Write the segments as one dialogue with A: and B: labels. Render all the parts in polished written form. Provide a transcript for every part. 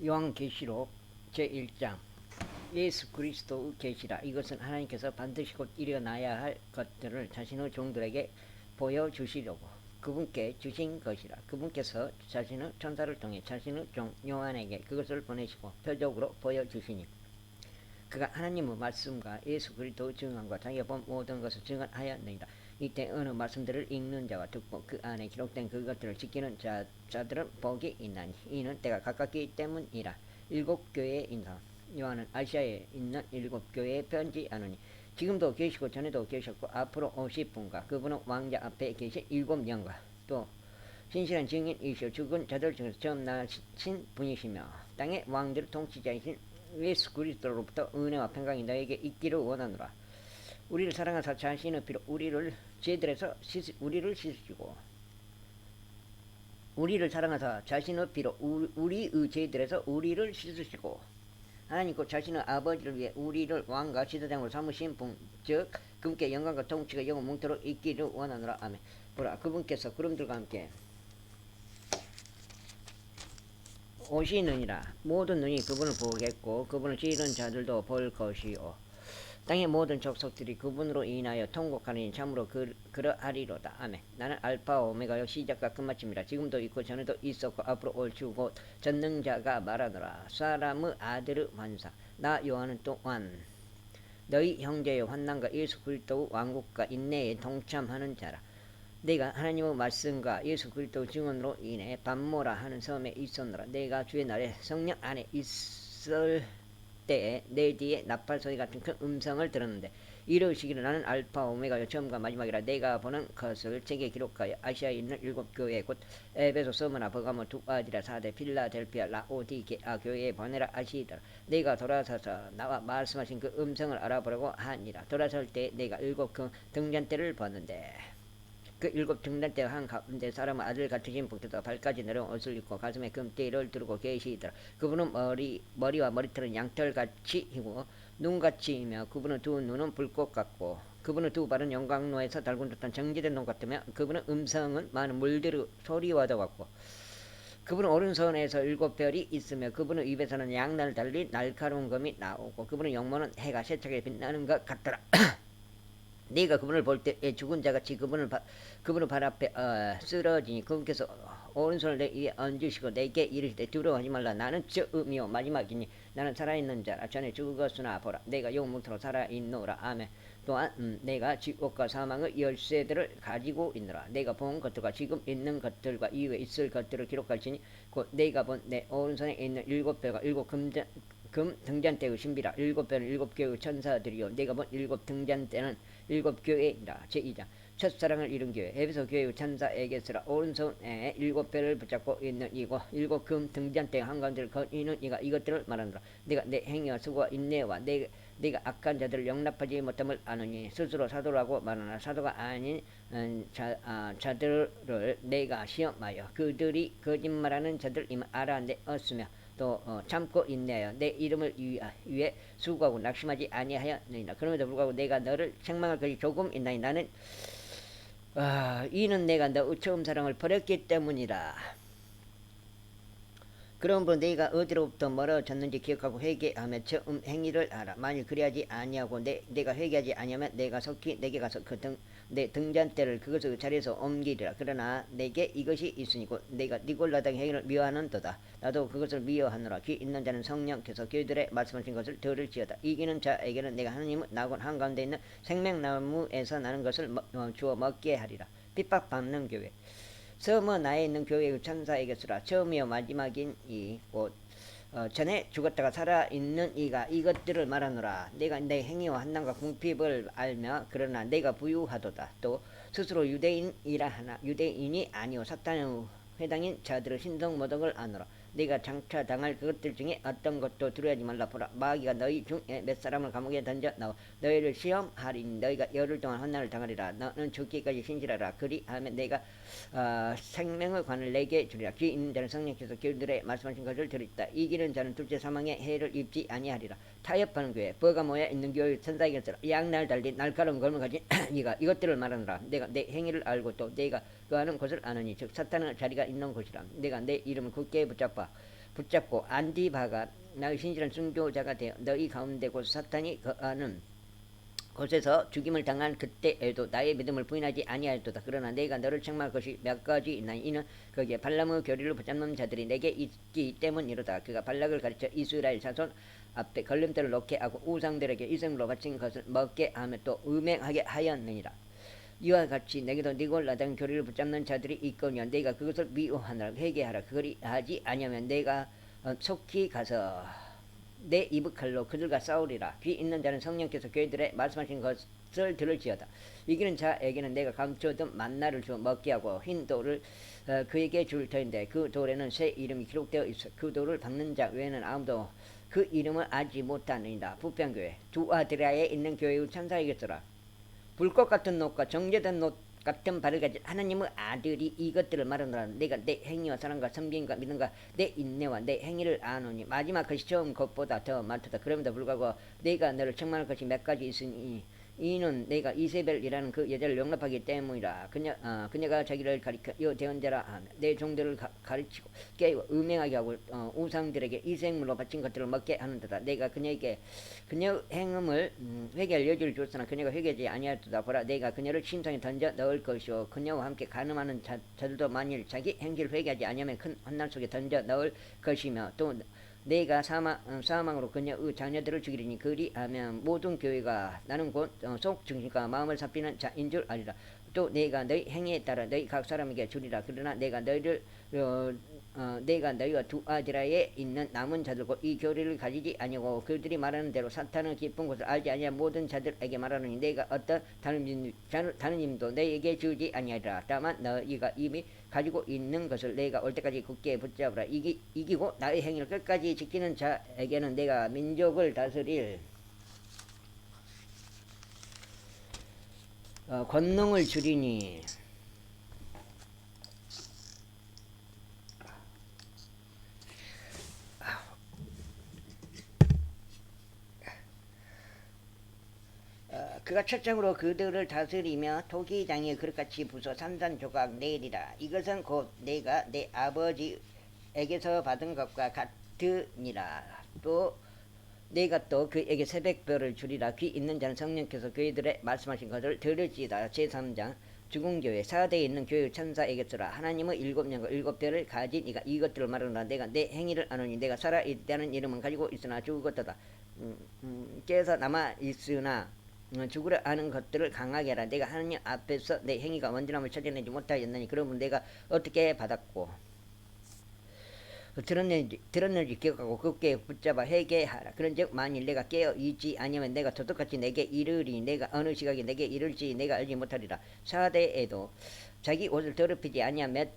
A: 요한계시록 제1장 예수 그리스도의 계시라. 이것은 하나님께서 반드시 곧 일어나야 할 것들을 자신의 종들에게 보여주시려고 그분께 주신 것이라. 그분께서 자신의 천사를 통해 자신의 종 요한에게 그것을 보내시고 표적으로 보여주시니 그가 하나님의 말씀과 예수 그리스도의 증언과 자기가 본 모든 것을 증언하였느니라. 이때 어느 말씀들을 읽는 자와 듣고 그 안에 기록된 그것들을 지키는 자들은 복이 있나니 이는 때가 가깝기 때문이라. 일곱 교회의 인사. 요한은 아시아에 있는 일곱 교회에 편지하노니 지금도 계시고 전에도 계셨고 앞으로 오실 분과 그분은 왕자 앞에 계신 일곱 영과 또 신실한 증인이시오 죽은 자들 중에서 처음 나신 분이시며 땅의 왕들의 통치자이신 예수 그리스도로부터 은혜와 평강이 너에게 있기를 원하노라. 우리를 사랑하사 자신의 피로 우리를 죄들에서 우리를 씻으시고 우리를 사랑하사 자신의 피로 우리의 죄들에서 우리를 씻으시고 하나님 곧 자신의 아버지를 위해 우리를 왕과 지도장으로 삼으신 분 즉 그분께 영광과 통치가 영원 뭉토록 있기를 원하노라. 아멘. 보라 그분께서 구름들과 함께 오시느니라. 모든 눈이 그분을 보겠고 그분을 지는 자들도 볼 것이요 땅의 모든 족속들이 그분으로 인하여 통곡하니 참으로 그러하리로다. 아멘. 나는 알파와 오메가요 시작과 끝마침이라. 지금도 있고 전에도 있었고 앞으로 올 주 곧 전능자가 말하노라. 사람의 아들의 환사. 나 요한은 또한 너희 형제의 환난과 예수 그리스도의 왕국과 인내에 동참하는 자라. 내가 하나님의 말씀과 예수 그리스도의 증언으로 인해 반모라 하는 섬에 있었노라. 내가 주의 날에 성령 안에 있을 때에 내 뒤에 나팔 소리 같은 큰 음성을 들었는데 이르시기를 나는 알파 오메가요 처음과 마지막이라. 내가 보는 것을 책에 기록하여 아시아에 있는 일곱 교회 곧 에베소 서머나 버가모 두아디라 사대 필라델피아 라오디게아 교회에 보내라 하시더라. 내가 돌아서서 나와 말씀하신 그 음성을 알아보려고 하니라. 돌아설 때 내가 일곱 그 등잔대를 봤는데 그 일곱 등잔대 한 가운데 사람의 아들 같으신 분께서 발까지 내려온 옷을 입고 가슴에 금띠를 두르고 계시더라. 그분은 머리와 머리털은 양털같이 희고 눈같이이며 그분의 두 눈은 불꽃 같고 그분의 두 발은 영광로에서 달군 듯한 정지된 놈 같으며 그분의 음성은 많은 물들의 소리와도 같고 그분은 오른손에서 일곱 별이 있으며 그분의 입에서는 양날 달린 날카로운 검이 나오고 그분의 영모는 해가 세차게 빛나는 것 같더라. 네가 그분을 볼 때에 죽은 자같이 그분의 발 앞에 쓰러지니 그분께서 오른손을 내 위에 얹으시고 내게 이르시되 두려워하지 말라. 나는 처음이요 마지막이니 나는 살아있는 자라. 전에 죽었으나 보라 내가 영문토로 살아있노라. 아멘. 또한 내가 지옥과 사망의 열쇠들을 가지고 있노라. 내가 본 것들과 지금 있는 것들과 이후에 있을 것들을 기록할지니 곧 내가 본 내 오른손에 있는 일곱 별과 일곱 금 등잔대의 신비라. 일곱 별은 일곱 교회의 천사들이요 내가 본 일곱 등잔대는 일곱 교회이라. 제2장 첫사랑을 이룬 교회 에베소 교회의 천사에게서라. 오른손에 일곱 별을 붙잡고 있는 이고 일곱 금 등잔대 한가운데를 거니는 이가 이것들을 말하노라. 내가 내 행위와 수고와 인내와 내가 악한 자들을 용납하지 못함을 아느니 스스로 사도라고 말하나 사도가 아닌 자들을 내가 시험하여 그들이 거짓말하는 자들임을 알아내었으며 또 참고 인내하여 내 이름을 위해 수고하고 낙심하지 아니하였느니라. 그럼에도 불구하고 내가 너를 책망할 것이 조금 있나니 나는 이는 내가 너의 처음 사랑을 버렸기 때문이라. 그러므로 네가 어디로부터 멀어졌는지 기억하고 회개하며 처음 행위를 하라. 만일 그리하지 아니하고 내가 회개하지 아니하면 내가 속히 내게 가서 내 등잔대를 그것의 자리에서 옮기리라. 그러나 내게 이것이 있으니 곧 내가 니골라당 행위를 미워하는도다. 나도 그것을 미워하노라. 귀 있는 자는 성령께서 교회들의 말씀하신 것을 들을지어다. 이기는 자에게는 내가 하나님의 낙원 한가운데 있는 생명나무에서 나는 것을 주어 먹게 하리라. 핍박받는 교회 서머 나에 있는 교회의 천사에게 쓰라. 처음이요 마지막인 이곧 전에 죽었다가 살아있는 이가 이것들을 말하노라. 내가 내 행위와 한난과 궁핍을 알며 그러나 내가 부유하도다. 또 스스로 유대인이라 하나 유대인이 아니오 사탄의 회당인 자들의 신성 모독을 아노라. 네가 장차 당할 그것들 중에 어떤 것도 두려워하지 말라. 보라 마귀가 너희 중에 몇 사람을 감옥에 던져 넣어 너희를 시험하리니 너희가 열흘 동안 환난을 당하리라. 너는 죽기까지 신실하라. 그리하면 내가 생명의 관을 내게 주리라. 귀 있는 자는 성령께서 교회들의 말씀하신 것을 들으리다. 이기는 자는 둘째 사망의 해를 입지 아니하리라. 타협하는 교회 버가모에 있는 교회 천사에게서 양날 달린 날카로운 검을 가진 이가 이것들을 말하노라. 내가 내 행위를 알고 또 내가 거하는 곳을 아느니 즉 사탄의 자리가 있는 곳이라. 내가 내 이름을 굳게 붙잡아 붙잡고 안디바가 나의 신실한 순교자가 되어 너희 가운데 곧 사탄이 거하는 곳에서 죽임을 당한 그때에도 나의 믿음을 부인하지 아니하였도다. 그러나 내가 너를 책망할 것이 몇 가지 있나니 이는 거기에 발람의 교리를 붙잡는 자들이 내게 있기 때문이로다. 그가 발락을 가르쳐 이스라엘 자손 앞에 걸림돌을 놓게 하고 우상들에게 이생으로 바친 것을 먹게 하며 또 음행하게 하였느니라. 이와 같이 내게도 니골라 등 교리를 붙잡는 자들이 있거니와 내가 그것을 미워하느라 회개하라. 그거리 하지 아니하면 내가 속히 가서 내 이브칼로 그들과 싸우리라. 귀 있는 자는 성령께서 교회들의 말씀하신 것을 들을지어다. 이기는 자에게는 내가 감춰둔 만나를 주어 먹게 하고 흰 돌을 그에게 줄 터인데 그 돌에는 새 이름이 기록되어 있어. 그 돌을 박는 자 외에는 아무도 그 이름을 알지 못하느니라. 부평교회 두아드라에 있는 교회의 천사이겠더라. 불꽃 같은 녹과 정제된 녹 같은 발을 가진 하나님의 아들이 이것들을 말하노라. 내가 내 행위와 사랑과 섬김과 믿음과 내 인내와 내 행위를 아노니 마지막 것이 처음 것보다 더 많도다. 그럼에도 불구하고 내가 너를 책망할 것이 몇 가지 있으니 이는 내가 이세벨이라는 그 여자를 용납하기 때문이라. 그녀가 자기를 가리켜 여 대언자라 하며 내 종들을 가르치고 깨워 음행하게 하고 우상들에게 이생물로 바친 것들을 먹게 하는도다. 내가 그녀에게 그녀 행음을 회개할 여지를 줬으나 그녀가 회개하지 아니하였도다. 보라 내가 그녀를 심상에 던져 넣을 것이요 그녀와 함께 간음하는 자들도 만일 자기 행실을 회개하지 아니하면 큰 환난 속에 던져 넣을 것이며 또 내가 사망으로 그녀의 자녀들을 죽이리니 그리하면 모든 교회가 나는 곧 속중심과 마음을 삽히는 자인 줄 알리라. 또 내가 너희 행위에 따라 너희 각 사람에게 주리라. 그러나 내가 너희와 두아디라에 있는 남은 자들과 이 교리를 가지지 아니하고 그들이 말하는 대로 사탄의 깊은 곳을 알지 아니한 모든 자들에게 말하노니 내가 어떤 다른 힘도 너희에게 주지 아니하리라. 다만 너희가 이미 가지고 있는 것을 내가 올 때까지 굳게 붙잡으라. 이기고 나의 행위를 끝까지 지키는 자에게는 내가 민족을 다스릴 권능을 주리니 그가 첫장으로 그들을 다스리며 토기장에 그릇같이 부숴 산산조각 내리라. 이것은 곧 내가 내 아버지에게서 받은 것과 같으니라. 또 내가 또 그에게 새벽별을 주리라. 귀 있는 자는 성령께서 그들의 말씀하신 것을 들을지다. 제3장 죽은 교회 사대에 있는 교회의 천사에게 쓰라. 하나님의 7명과 7별을 가진 이가 이것들을 말하노라. 내가 내 행위를 아노니 내가 살아있다는 이름은 가지고 있으나 죽었도다. 깨서 남아있으나 죽으려 하는 것들을 강하게 하라. 내가 하나님 앞에서 내 행위가 원전함을 찾아내지 못하였나니 그러면 내가 어떻게 받았고 들었는지 기억하고 굳게 붙잡아 회개하라. 그런즉 만일 내가 깨어 있지 아니하면 내가 도둑같이 내게 이르리. 내가 어느 시각에 내게 이를지 내가 알지 못하리라. 사대에도 자기 옷을 더럽히지 아니한 몇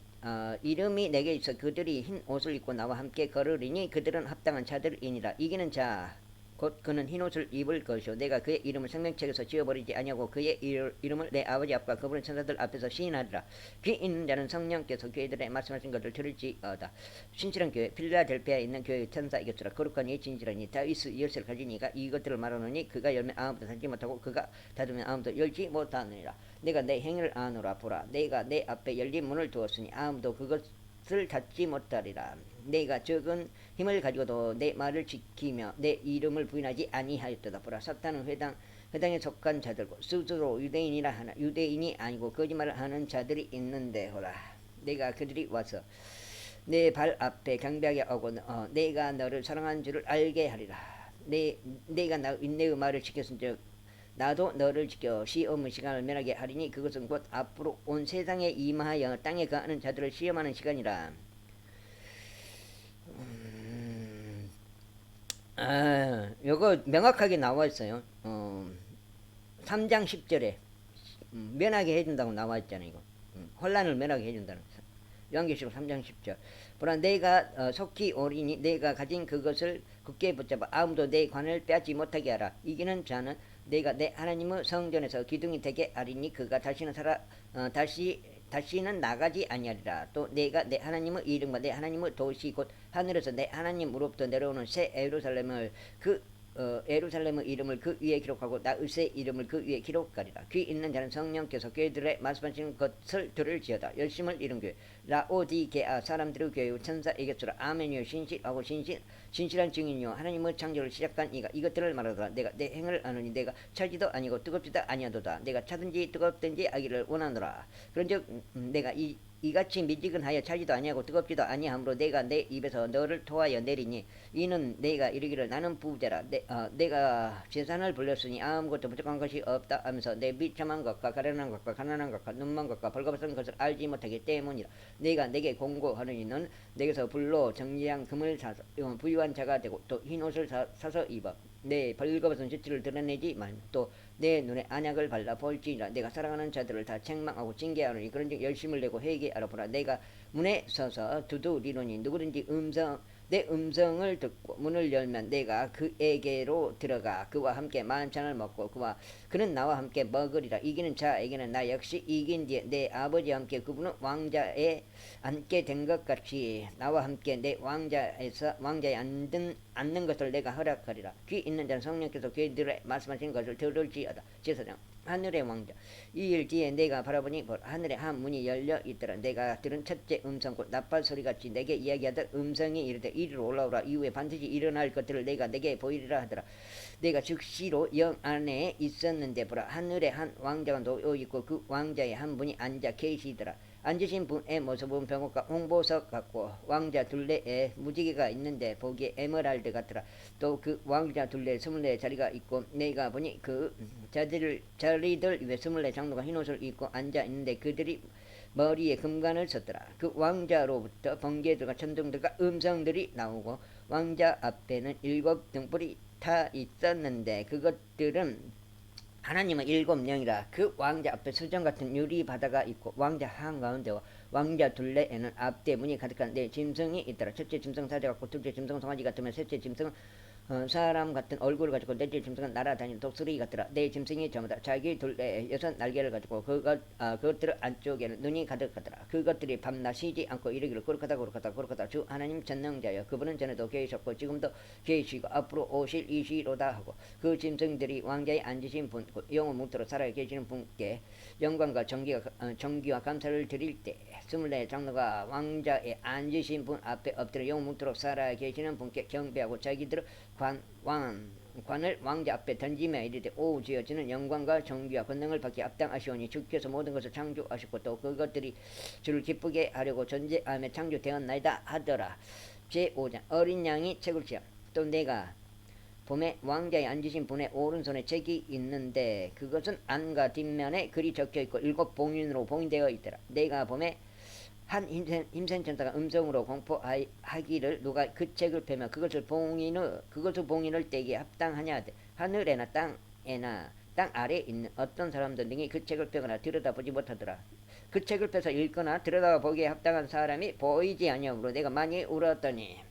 A: 이름이 내게 있어 그들이 흰 옷을 입고 나와 함께 걸으리니 그들은 합당한 자들이니라. 이기는 자 곧 그는 흰옷을 입을 것이요 내가 그의 이름을 생명책에서 지워버리지 아니하고 그의 이름을 내 아버지 앞과 그분의 천사들 앞에서 시인하리라. 귀 있는 자는 성령께서 교회들의 말씀하신 것을 들을지어다. 신실한 교회 필라델피아에 있는 교회의 천사이겠으라. 거룩한 이 진실하니 다윗의 열쇠를 가진 이가 이것들을 말하노니 그가 열면 아무도 닫지 못하고 그가 닫으면 아무도 열지 못하느니라. 내가 내 행위를 아노라. 보라 내가 내 앞에 열린 문을 두었으니 아무도 그것을 닫지 못하리라. 내가 적은 힘을 가지고도 내 말을 지키며 내 이름을 부인하지 아니하였도다. 보라 사탄은 회당에 속한 자들고 스스로 유대인이라 하나 유대인이 아니고 거짓말을 하는 자들이 있는데 호라 내가 그들이 와서 내 발 앞에 경배하게 하고 내가 너를 사랑한 줄을 알게 하리라. 내가 인내의 말을 지켰은즉 나도 너를 지켜 시험의 시간을 면하게 하리니 그것은 곧 앞으로 온 세상에 임하여 땅에 거하는 자들을 시험하는 시간이라. 요거 명확하게 나와 있어요. 3장 10절에 면하게 해준다고 나와 있잖아요. 이거 혼란을 면하게 해준다는 요한계시록 3장 10절. 보라 내가 속히 오리니 내가 가진 그것을 굳게 붙잡아 아무도 내 관을 빼앗지 못하게 하라. 이기는 자는 내가 내 하나님의 성전에서 기둥이 되게 하리니 그가 다시는 나가지 아니하리라. 또 내가 내 하나님의 이름과 내 하나님의 도시 곧 하늘에서 내 하나님으로부터 내려오는 새 예루살렘을 그 예루살렘의 이름을 그 위에 기록하고 다윗의 이름을 그 위에 기록하리라. 귀 있는 자는 성령께서 교회들의 말씀하시는 것을 들을지어다. 열심을 이룬 교회 라오디게아 사람들의 교회 천사에게서라. 아멘이요 신실하고 신실한 증인이요 하나님의 창조를 시작한 이가 이것들을 말하더라. 내가 내 행을 아느니 내가 차지도 아니고 뜨겁지도 아니하도다. 내가 차든지 뜨겁든지 아기를 원하노라. 그런즉 내가 이같이 미지근하여 차지도 아니하고 뜨겁지도 아니하므로 내가 내 입에서 너를 토하여 내리니 이는 내가 이르기를 나는 부자라. 내가 재산을 불렸으니 아무것도 부족한 것이 없다 하면서 내 비참한 것과 가련한 것과 가난한 것과 눈먼 것과 벌거벗은 것을 알지 못하기 때문이라. 내가 내게 공고하느니 는 내게서 불로 정리한 금을 사서 부유한 자가 되고 또 흰옷을 사서 입어 내 벌거벗은 지체를 드러내지 말며 또 내 눈에 안약을 발라 볼지니라. 내가 사랑하는 자들을 다 책망하고 징계하노니 그런즉 열심을 내고 회개하라. 보라 내가 문에 서서 두드리노니 누구든지 내 음성을 듣고 문을 열면 내가 그에게로 들어가 그와 함께 만찬을 먹고 그는 나와 함께 먹으리라. 이기는 자에게는 나 역시 이긴 뒤에 내 아버지와 함께 그분은 왕자에 앉게 된 것 같이 나와 함께 내 왕자에 앉는 것을 내가 허락하리라. 귀 있는 자는 성령께서 그들의 말씀하신 것을 들을지어다. 제사장 하늘의 왕자. 이 일 뒤에 내가 바라보니 하늘에 한 문이 열려 있더라. 내가 들은 첫째 음성 곧 나팔 소리같이 내게 이야기하던 음성이 이르되 이리로 올라오라. 이후에 반드시 일어날 것들을 내가 내게 보이리라 하더라. 내가 즉시로 영 안에 있었는데 보라 하늘에 한 왕자가 놓여 있고 그 왕자의 한 분이 앉아 계시더라. 앉으신 분의 모습은 병옥과 홍보석 같고 왕자 둘레에 무지개가 있는데 보기에 에메랄드 같더라. 또 그 왕자 둘레에 24자리가 있고 내가 보니 그 자리들 위에 24장로가 흰옷을 입고 앉아 있는데 그들이 머리에 금관을 썼더라. 그 왕자로부터 번개들과 천둥들과 음성들이 나오고 왕자 앞에는 7 등불이 타 있었는데 그것들은 하나님은 7영이라. 그 왕자 앞에 수정 같은 유리 바다가 있고 왕자 한가운데와 왕자 둘레에는 앞대 문이 가득한 네 짐승이 있더라. 첫째 짐승 사자 같고 둘째 짐승 송아지 같으면 셋째 짐승은 사람 같은 얼굴을 가지고 넷째 짐승은 날아다니는 독수리 같더라. 네 짐승이 전부 다 자기 둘레에 6 날개를 가지고 그것들 안쪽에는 눈이 가득하더라. 그것들이 밤낮 쉬지 않고 이르기를 거룩하다 주 하나님 전능자여 그분은 전에도 계셨고 지금도 계시고 앞으로 오실 이시로다 하고 그 짐승들이 왕자에 앉으신 분 영원 묵도록 살아 계시는 분께 영광과 정기와 감사를 드릴 때 24장로가 왕자에 앉으신 분 앞에 엎드려 영원 묵도록 살아 계시는 분께 경배하고 자기들의 관을 왕자 앞에 던지며 이르되 오 주여 주는 영광과 정기와 권능을 받기 합당하시오니 주께서 모든 것을 창조하셨고 또 그것들이 주를 기쁘게 하려고 존재하며 창조되었나이다 하더라. 제5장 어린 양이 책을 지어 또 내가 봄에 왕자에 앉으신 분의 오른손에 책이 있는데 그것은 안과 뒷면에 글이 적혀있고 7 봉인으로 봉인되어 있더라. 내가 봄에 한 힘센 천사가 음성으로 공포하기를 누가 그 책을 펴며 그것을 봉인을 떼기에 합당하냐 하되 하늘에나 땅에나 땅 아래에 있는 어떤 사람들 등이 그 책을 펴거나 들여다보지 못하더라. 그 책을 펴서 읽거나 들여다보기에 합당한 사람이 보이지 아니하므로 내가 많이 울었더니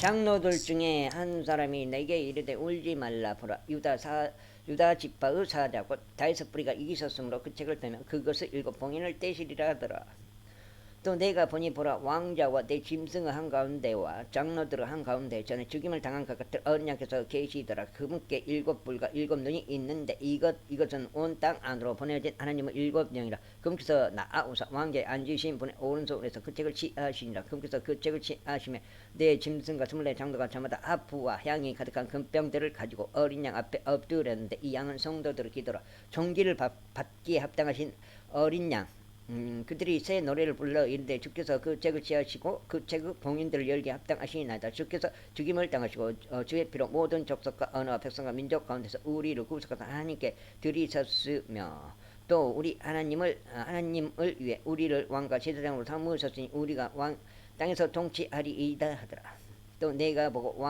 A: 장로들 중에 한 사람이 내게 이르되 울지 말라. 보라 유다 지파의 사자 곧 다윗의 뿌리가 이기셨으므로 그 책을 펴면 그것을 7 봉인을 떼시리라 하더라. 또 내가 보니 보라 왕자와 내 짐승의 한가운데와 장로들의 한가운데 전에 죽임을 당한 것 같은 어린 양께서 계시더라. 그분께 7불과 7눈이 있는데 이것은 온 땅 안으로 보내진 하나님의 7영이라. 그분께서 나아오사 왕자에 앉으신 분의 오른손에서 그 책을 취하시니라. 그분께서 그 책을 취하시며 내 짐승과 24장로가 저마다 하프와 향이 가득한 금병들을 가지고 어린 양 앞에 엎드렸는데 이 양은 성도들의 기도라. 종기를 받기에 합당하신 어린 양 그들이 새 노래를 불러 이르되 주께서 그 책을 취하시고 그 책의 봉인들을 열게 합당하시나이다. 주께서 죽임을 당하시고 주의 피로 모든 족속과 언어와 백성과 민족 가운데서 우리를 구속하사 하나님께 들이셨으며 또 우리 하나님을 위해 우리를 왕과 제사장으로 삼으셨으니 우리가 땅에서 통치하리이다 하더라. 또 내가 보고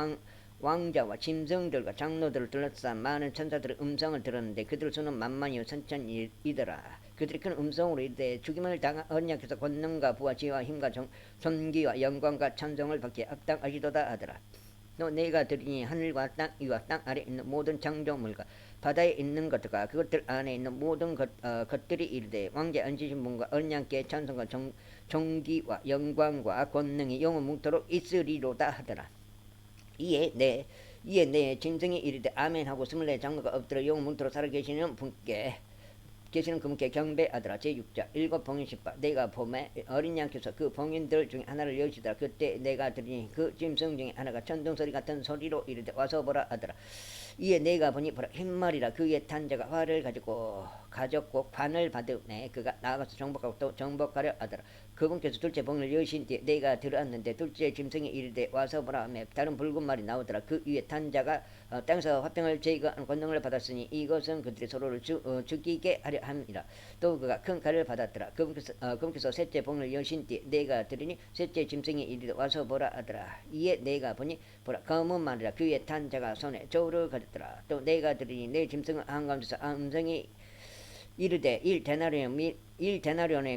A: 왕자와 짐승들과 장로들을 둘러싸 많은 천사들의 음성을 들었는데 그들 수는 만만이요 천천이더라. 그들이 큰 음성으로 이르되 죽임을 당한 어린 양께서 권능과 부와 지혜와 힘과 존귀와 영광과 찬송을 받기에 합당하시도다 하더라. 또 내가 들으니 하늘과 땅 위와 땅 아래 있는 모든 창조물과 바다에 있는 것들과 그것들 안에 있는 모든 것들이 이르되 왕자 앉으신 분과 어린 양께 찬송과 존귀와 영광과 권능이 영원 뭉토록 있으리로다 하더라. 이에 내 짐승이 이르되 아멘 하고 24 장로가 엎드려 영원 뭉토록 살아계시는 분께 계시는 그분께 경배하더라. 제6자 일곱 봉인 십바 내가 봄에 어린 양께서 그 봉인들 중에 하나를 여시더라. 그때 내가 들으니 그 짐승 중에 하나가 천둥소리 같은 소리로 이르되 와서 보라 하더라. 이에 내가 보니 보라 흰머리라 그의 탄자가 활을 가졌고 관을 받으매 그가 나아가서 정복하고 또 정복하려 하더라. 그분께서 둘째 봉을 여신 뒤에 내가 들었는데 둘째 짐승이 이르되 와서 보라 하며 다른 붉은 말이 나오더라. 그 위에 탄자가 땅에서 화평을 제거하는 권능을 받았으니 이것은 그들이 서로를 죽이게 하려 함이라. 또 그가 큰 칼을 받았더라. 그분께서 셋째 봉을 여신 뒤에 내가 들으니 셋째 짐승이 이르되 와서 보라 하더라. 이에 내가 보니 보라 검은 말이라 그 위에 탄자가 손에 저울을 가졌더라. 또 내가 들으니 내 짐승은 한가운데서 음성이 이르되 1데나리온의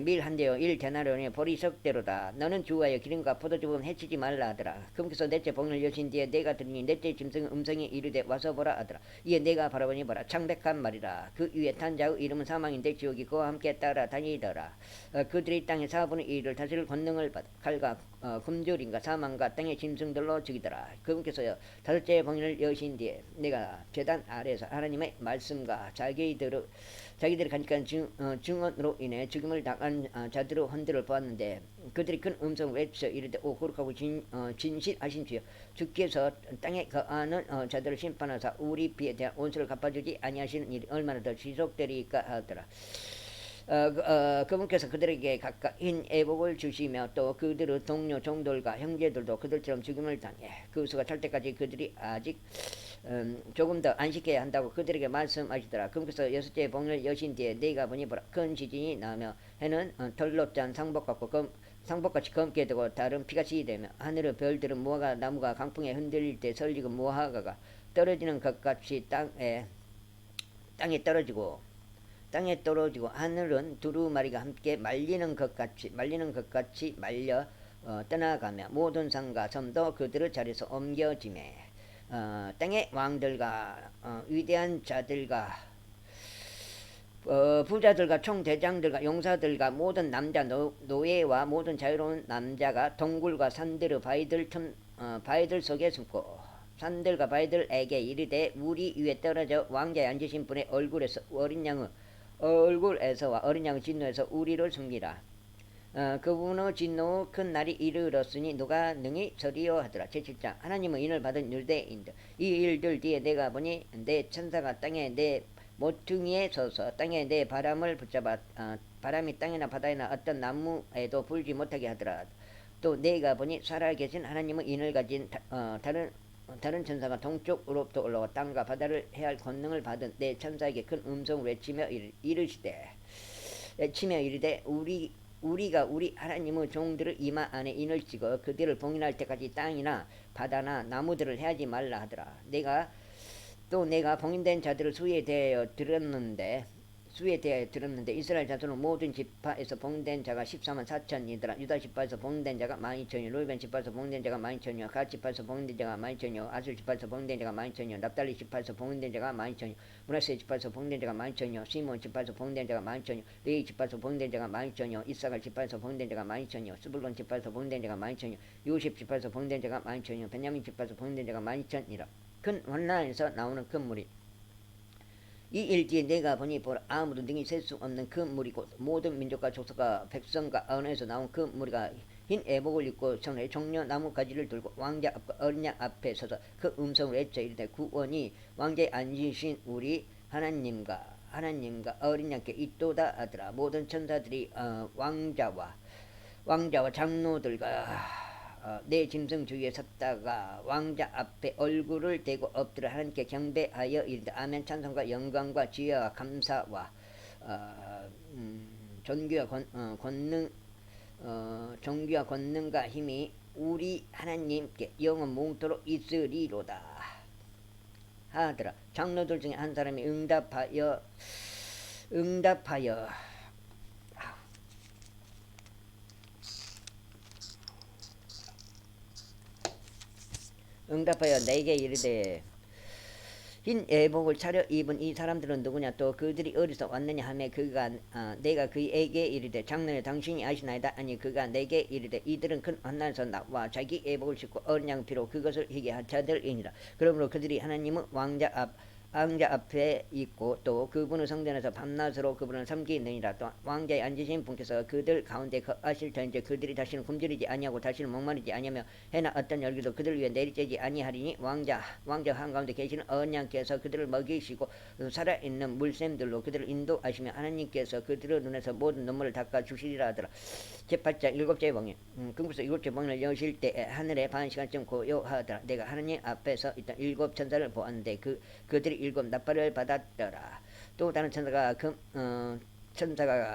A: 밀 한 대요 1데나리온의 보리 석대로다. 너는 주하여 기름과 포도주분 해치지 말라 하더라. 그분께서 넷째 봉을 여신 뒤에 내가 들으니 넷째 짐승 음성이 이르되 와서 보라 하더라. 이에 내가 바라보니 보라 창백한 말이라. 그 위에 탄 자의 이름은 사망인데 지옥이 그와 함께 따라다니더라. 그들이 땅의 4분의 1을 다스릴 권능을 받아 칼과 굶주림과 사망과 땅의 짐승들로 죽이더라. 그분께서요 다섯째 봉을 여신 뒤에 내가 제단 아래에서 하나님의 말씀과 자기들이 간직한 증언으로 인해 죽임을 당한 자들의 헌들을 보았는데 그들이 큰 음성을 외쳐 이르되 오 거룩하고 진실하신 주여 주께서 땅에 거하는 자들을 심판하사 우리 피에 대한 온수를 갚아주지 아니하시는 일이 얼마나 더 지속되리까 하더라. 그분께서 그들에게 각각 흰 애복을 주시며 또 그들의 동료 종들과 형제들도 그들처럼 죽임을 당해 그 수가 찰 때까지 그들이 아직 조금 더 안식해야 한다고 그들에게 말씀하시더라. 그분께서 여섯째 봉을 여신 뒤에 내가 보니 보라 큰 지진이 나며 해는 털로 짠 상복같이 검게 되고 다른 피같이 되며 하늘의 별들은 무화과 나무가 강풍에 흔들릴 때 설리고 무화과가 떨어지는 것 같이 땅에 떨어지고 하늘은 두루마리가 함께 말리는 것 같이 말려 떠나가며 모든 산과 섬도 그들의 자리에서 옮겨지매 땅의 왕들과 위대한 자들과 부자들과 총대장들과 용사들과 모든 남자 노예와 모든 자유로운 남자가 동굴과 산들의 바위들 속에 숨고 산들과 바위들에게 이르되 우리 위에 떨어져 왕자에 앉으신 분의 얼굴에서와 어린 양의 진노에서 우리를 숨기라. 그분의 진노 큰 날이 이르렀으니 누가 능히 서리요 하더라. 제7장 하나님은 인을 받은 유대인들 이 일들 뒤에 내가 보니 내 천사가 땅에 내 모퉁이에 서서 땅에 내 바람을 붙잡아 바람이 땅이나 바다에나 어떤 나무에도 불지 못하게 하더라. 또 내가 보니 살아계신 하나님은 인을 가진 다른 천사가 동쪽으로부터 올라와 땅과 바다를 해할 권능을 받은 내 천사에게 큰 음성을 외치며 이르시되 우리가 우리 하나님의 종들을 이마 안에 인을 찍어 그들을 봉인할 때까지 땅이나 바다나 나무들을 해하지 말라 하더라. 내가 봉인된 자들을 수에 대하여 들었는데 이스라엘 자손은 모든 지파에서 봉인된 자가 14만 4천이더라. 유다 지파에서 봉인된 자가 12,000이요 루벤 지파에서 봉인된 자가 12,000이요 갓 지파에서 봉인된 자가 12,000이요 아술 지파에서 봉인된 자가 12,000이요 납달리 지파에서 봉인된 자가 12,000이요 므낫세 지파에서 봉인된 자가 12,000이요 시몬 지파에서 봉인된 자가 12,000이요 레위 지파에서 봉인된 자가 12,000이요 이사갈 지파에서 봉인된 자가 12,000이요 스불론 지파에서 봉인된 자가 12,000이요 요셉 지파에서 봉인된 자가 12,000이요 베냐민 지파에서 봉인된 자가 12,000이라. 큰 환난에서 나오는 큰 무리 이 일지에 내가 보니 보라 아무도 능히 셀 수 없는 그 무리고 모든 민족과 족속과 백성과 언어에서 나온 그 무리가 흰 애복을 입고 손에 종려 나무 가지를 들고 왕자 앞과 어린 양 앞에 서서 그 음성을 외쳐 이르되 구원이 왕자에 앉으신 우리 하나님과 어린 양께 있도다 하더라. 모든 천사들이 왕자와 장로들과 내 짐승 주위에 섰다가 왕자 앞에 얼굴을 대고 엎드려 하나님께 경배하여 이르되 아멘 찬송과 영광과 지혜와 감사와 존귀와 권능과 힘이 우리 하나님께 영원 몽토록 있으리로다 하더라. 장로들 중에 한 사람이 응답하여 내게 이르되 흰 예복을 차려 입은 이 사람들은 누구냐? 또 그들이 어디서 왔느냐 하매 그가 내가 그에게 이르되 장로여 당신이 아시나이다. 아니 그가 내게 이르되 이들은 큰 한나에서 나와 자기 예복을 싣고 어린 양 피로 그것을 희게 한 자들이니라. 그러므로 그들이 하나님의 왕자 앞에 있고 또 그분의 성전에서 밤낮으로 그분을 섬기느니라. 또 왕자에 앉으신 분께서 그들 가운데 거하실 터인지 그들이 다시는 굶주리지 아니하고 다시는 목마르지 아니하며 해나 어떤 열기도 그들 위에 내리쬐지 아니하리니 왕자 한가운데 계시는 어린 양께서 그들을 먹이시고 살아있는 물샘들로 그들을 인도하시며 하나님께서 그들의 눈에서 모든 눈물을 닦아 주시리라 하더라. 제8장 일곱째 왕이 금구서 일곱째 왕을 여실 때 하늘에 반 시간쯤 고요하더라. 내가 하나님 앞에서 있던 일곱 천사를 보았는데 그들이 일곱 나팔을 받았더라. 또 다른 천사가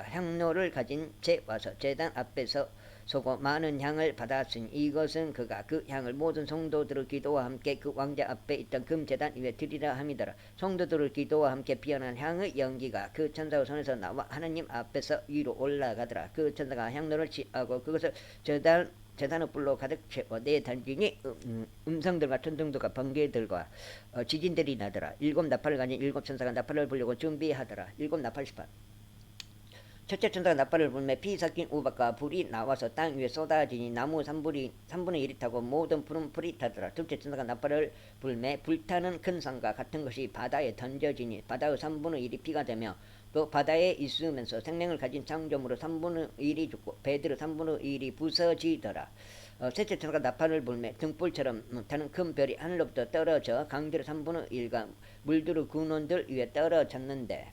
A: 향로를 가진 채 와서 제단 앞에서 서고 많은 향을 받았으니 이것은 그가 그 향을 모든 성도들의 기도와 함께 그 왕자 앞에 있던 금제단 위에 드리라 함이더라. 성도들의 기도와 함께 피어난 향의 연기가 그 천사의 손에서 나와 하나님 앞에서 위로 올라가더라. 그 천사가 향로를 취하고 그것을 재단의 불로 가득 채워 내 단진이 음성들과 천둥들과 번개들과 지진들이 나더라. 일곱 나팔을 가진 일곱 천사가 나팔을 불려고 준비하더라. 일곱 나팔 18. 첫째 천사가 나팔을 불매 피 섞인 우박과 불이 나와서 땅 위에 쏟아지니 나무 3분의 1이 타고 모든 푸른 풀이 타더라. 둘째 천사가 나팔을 불매 불타는 큰 산과 같은 것이 바다에 던져지니 바다의 3분의 1이 피가 되며 또 바다에 있으면서 생명을 가진 창조물의 3분의 1이 죽고 배들의 3분의 1이 부서지더라. 셋째 천사가 나팔을 불매 등불처럼 타는 큰 별이 하늘로부터 떨어져 강들의 3분의 1과 물들의 근원들 위에 떨어졌는데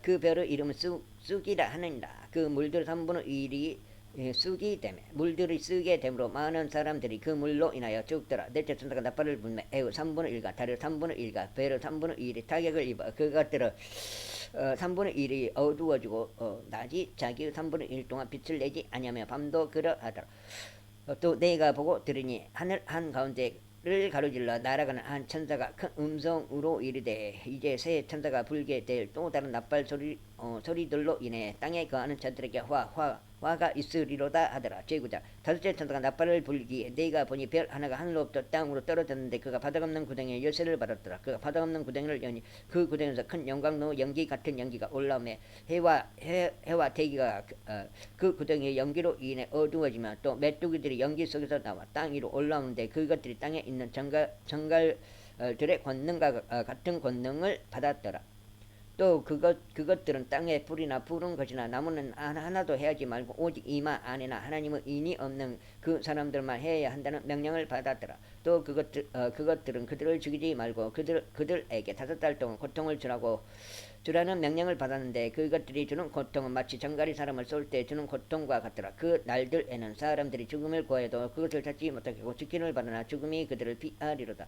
A: 그 별의 이름은 쑥이라 하느니라. 그 물들 3분의 1이 쑥이 되매 물들이 쓰게 되므로 많은 사람들이 그 물로 인하여 죽더라. 넷째 천사가 나팔을 불매 애의 3분의 1과 달의 3분의 1과 별의 3분의 1이 타격을 입어 그것들은 3분의 1이 어두워지고 낮이 자기의 3분의 1 동안 빛을 내지 아니하며 밤도 그러하더라. 또 내가 보고 들으니 하늘 한가운데 를 가로질러 날아가는 한 천사가 큰 음성으로 이르되 이제 새 천사가 불게 될 또 다른 나팔 소리들로 인해 땅에 거하는 자들에게 화가 있으리로다 하더라. 제9장 다섯째 천사가 나팔을 불기에 내가 보니 별 하나가 하늘로부터 땅으로 떨어졌는데 그가 바닥 없는 구덩이에 열쇠를 받았더라. 그가 바닥 없는 구덩이를 여니 그 구덩이에서 큰 영광로 연기 같은 연기가 올라오매 해와 대기가 그 구덩이의 연기로 인해 어두워지며 또 메뚜기들이 연기 속에서 나와 땅 위로 올라오는데 그것들이 땅에 있는 정갈들의 권능과 같은 권능을 받았더라. 또 그것들은 땅에 풀이나 푸른 것이나 나무는 하나도 해하지 말고 오직 이마 안에나 하나님의 인이 없는 그 사람들만 해야 한다는 명령을 받았더라. 또 그것들은 그들을 죽이지 말고 그들에게 5달 동안 고통을 주라는 명령을 받았는데 그것들이 주는 고통은 마치 정갈이 사람을 쏠 때 주는 고통과 같더라. 그 날들에는 사람들이 죽음을 구해도 그것을 찾지 못하고 죽기를 바라나 죽음이 그들을 피하리로다.